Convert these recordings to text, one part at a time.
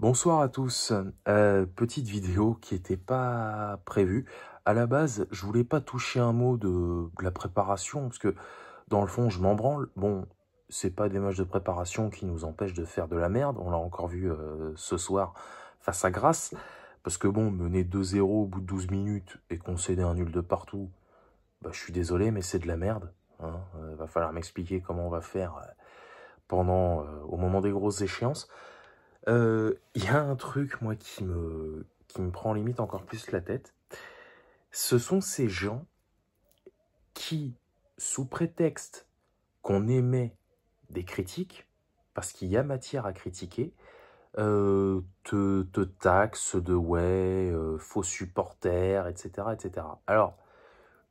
Bonsoir à tous. Petite vidéo qui n'était pas prévue. À la base, je voulais pas toucher un mot de la préparation, parce que dans le fond, je m'en branle. Bon, c'est pas des matchs de préparation qui nous empêchent de faire de la merde. On l'a encore vu ce soir face à Grasse. Parce que bon, mener 2-0 au bout de 12 minutes et concéder un nul de partout, bah, je suis désolé, mais c'est de la merde. Hein. Va falloir m'expliquer comment on va faire au moment des grosses échéances. Il y a un truc, moi, qui me prend limite encore plus la tête. Ce sont ces gens qui, sous prétexte qu'on émet des critiques, parce qu'il y a matière à critiquer, te taxent de ouais, faux supporters, etc., etc. Alors,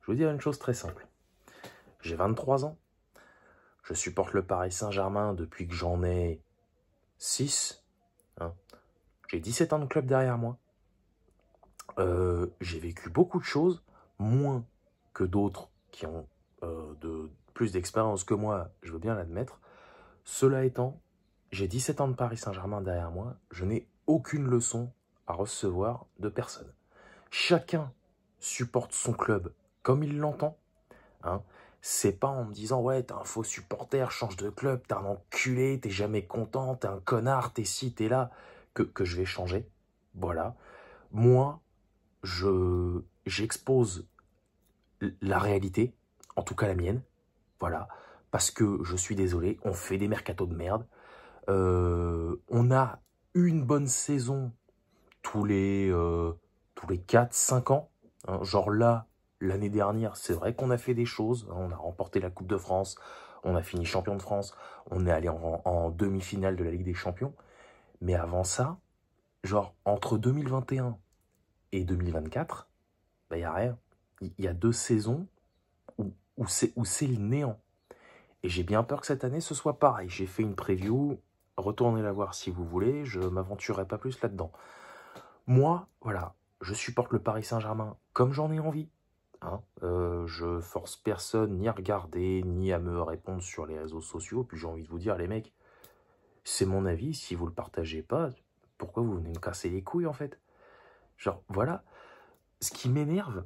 je veux dire une chose très simple. J'ai 23 ans. Je supporte le Paris Saint-Germain depuis que j'en ai 6. Hein. J'ai 17 ans de club derrière moi. J'ai vécu beaucoup de choses, moins que d'autres qui ont plus d'expérience que moi, je veux bien l'admettre. Cela étant, j'ai 17 ans de Paris Saint-Germain derrière moi, je n'ai aucune leçon à recevoir de personne. Chacun supporte son club comme il l'entend. Hein. C'est pas en me disant « Ouais, t'es un faux supporter, change de club, t'es un enculé, t'es jamais content, t'es un connard, t'es ci, t'es là » que je vais changer. Voilà. Moi, j'expose la réalité, en tout cas la mienne, voilà, parce que je suis désolé, on fait des mercatos de merde, on a une bonne saison tous les 4-5 ans, hein, genre là, l'année dernière, c'est vrai qu'on a fait des choses, hein, on a remporté la Coupe de France, on a fini champion de France, on est allé en demi-finale de la Ligue des Champions, mais avant ça, genre entre 2021 et 2024, bah, y a rien. Il y a 2 saisons où c'est le néant. Et j'ai bien peur que cette année, ce soit pareil. J'ai fait une preview, retournez la voir si vous voulez, je m'aventurerai pas plus là-dedans. Moi, voilà, je supporte le Paris Saint-Germain comme j'en ai envie. Hein. Je force personne ni à regarder, ni à me répondre sur les réseaux sociaux. Puis j'ai envie de vous dire, les mecs, c'est mon avis, si vous le partagez pas, pourquoi vous venez me casser les couilles en fait? Genre, voilà, ce qui m'énerve,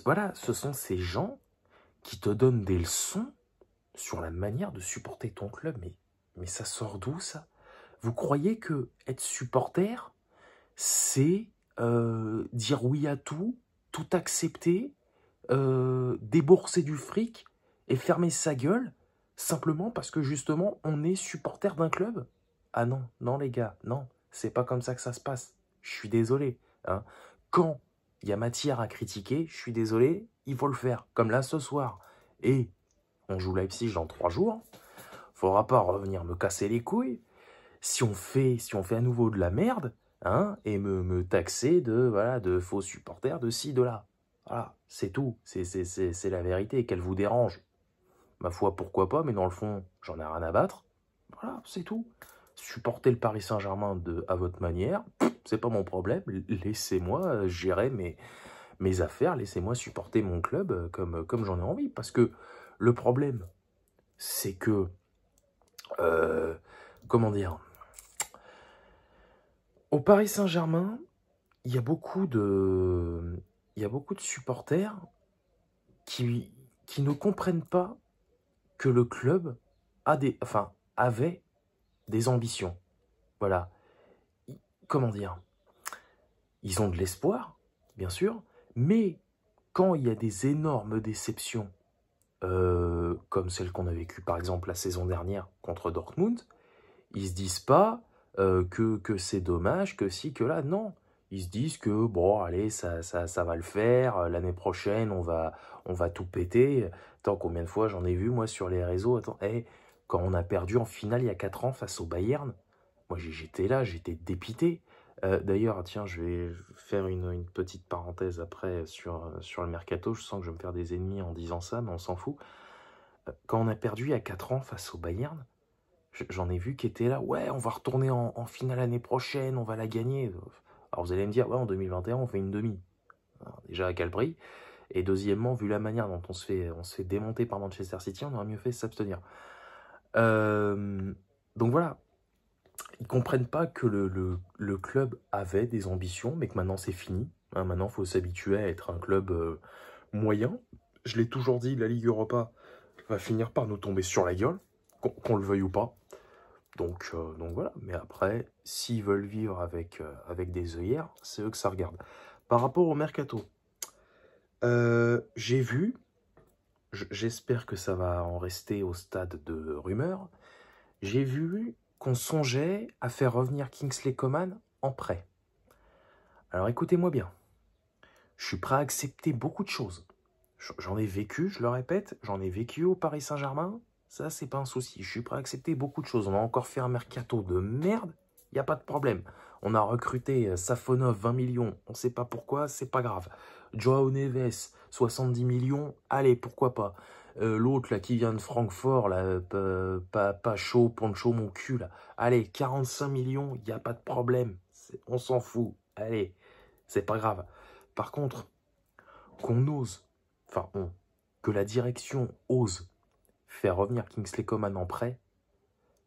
voilà, ce sont ces gens qui te donnent des leçons sur la manière de supporter ton club. Mais ça sort d'où ça? Vous croyez que être supporter, c'est dire oui à tout, tout accepter, débourser du fric et fermer sa gueule simplement parce que justement on est supporter d'un club? Ah non, non les gars, non, c'est pas comme ça que ça se passe. Je suis désolé. Hein. Quand il y a matière à critiquer, je suis désolé, il faut le faire. Comme là ce soir. Et on joue Leipzig dans 3 jours. Faudra pas revenir me casser les couilles si on fait à nouveau de la merde, hein, et me taxer de faux supporters, de ci, de là. Voilà, c'est tout. C'est la vérité. Qu'elle vous dérange, ma foi, pourquoi pas, mais dans le fond, j'en ai rien à battre. Voilà, c'est tout. Supportez le Paris Saint-Germain à votre manière, c'est pas mon problème. Laissez-moi gérer mes affaires, laissez-moi supporter mon club comme j'en ai envie. Parce que le problème, c'est que, comment dire, au Paris Saint-Germain, il y a beaucoup de supporters qui ne comprennent pas que le club avait des ambitions. Voilà. Comment dire? Ils ont de l'espoir, bien sûr, mais quand il y a des énormes déceptions, comme celle qu'on a vécue par exemple la saison dernière contre Dortmund, ils se disent pas que c'est dommage, que si, que là, non. Ils se disent que, bon, allez, ça va le faire, l'année prochaine, on va tout péter. Attends, combien de fois j'en ai vu, moi, sur les réseaux. Attends, hey, quand on a perdu en finale il y a 4 ans face au Bayern, moi, j'étais là, j'étais dépité. D'ailleurs, tiens, je vais faire une petite parenthèse après sur le mercato. Je sens que je vais me faire des ennemis en disant ça, mais on s'en fout. Quand on a perdu il y a 4 ans face au Bayern, j'en ai vu qui étaient là, ouais, on va retourner en finale l'année prochaine, on va la gagner. Alors vous allez me dire, ouais, en 2021, on fait une demi. Alors, déjà, à quel prix? Et deuxièmement, vu la manière dont on se fait démonter par Manchester City, on aurait mieux fait s'abstenir. Donc voilà, Ils comprennent pas que le club avait des ambitions, mais que maintenant c'est fini. Hein, maintenant, il faut s'habituer à être un club moyen. Je l'ai toujours dit, la Ligue Europa va finir par nous tomber sur la gueule, qu'on le veuille ou pas. Donc voilà, mais après, s'ils veulent vivre avec des œillères, c'est eux que ça regarde. Par rapport au mercato, j'ai vu, j'espère que ça va en rester au stade de rumeur, j'ai vu qu'on songeait à faire revenir Kingsley Coman en prêt. Alors écoutez-moi bien, je suis prêt à accepter beaucoup de choses. J'en ai vécu, je le répète, j'en ai vécu au Paris Saint-Germain, ça c'est pas un souci. Je suis prêt à accepter beaucoup de choses. On a encore fait un mercato de merde, il n'y a pas de problème. On a recruté Safonov 20 millions, on ne sait pas pourquoi, c'est pas grave. Joao Neves 70 millions, allez pourquoi pas. L'autre là qui vient de Francfort, là, pas chaud, poncho mon cul là. Allez, 45 millions, il n'y a pas de problème. On s'en fout, allez, c'est pas grave. Par contre, qu'on ose, que la direction ose faire revenir Kingsley Coman en prêt,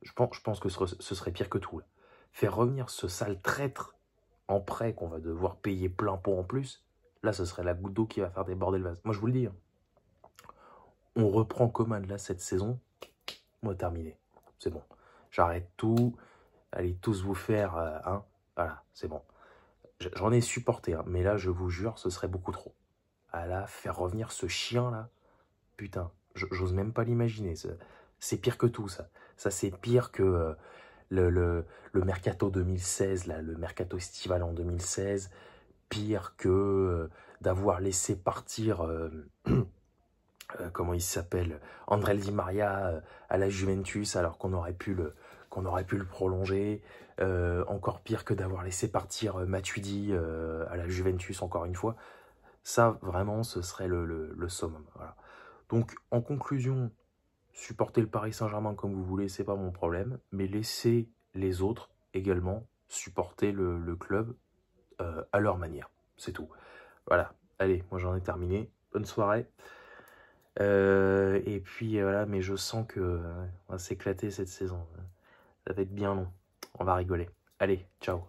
je pense que ce serait pire que tout. Là. Faire revenir ce sale traître en prêt qu'on va devoir payer plein pot en plus, là ce serait la goutte d'eau qui va faire déborder le vase. Moi je vous le dis, hein. On reprend Coman là cette saison, moi terminé, c'est bon. J'arrête tout, allez tous vous faire, hein, voilà, c'est bon. J'en ai supporté, hein, mais là je vous jure, ce serait beaucoup trop. À la faire revenir ce chien là, putain, j'ose même pas l'imaginer. C'est pire que tout ça. Ça c'est pire que le mercato 2016, là, le mercato estival en 2016. Pire que d'avoir laissé partir, comment il s'appelle, André Di Maria à la Juventus alors qu'on aurait pu le prolonger. Encore pire que d'avoir laissé partir Matuidi à la Juventus encore une fois. Ça, vraiment, ce serait le summum. Voilà. Donc, en conclusion, supportez le Paris Saint-Germain comme vous voulez, c'est pas mon problème. Mais laissez les autres également supporter le club à leur manière. C'est tout. Voilà. Allez, moi j'en ai terminé. Bonne soirée. Et puis voilà, mais je sens que on va s'éclater cette saison. Ça va être bien long. On va rigoler. Allez, ciao.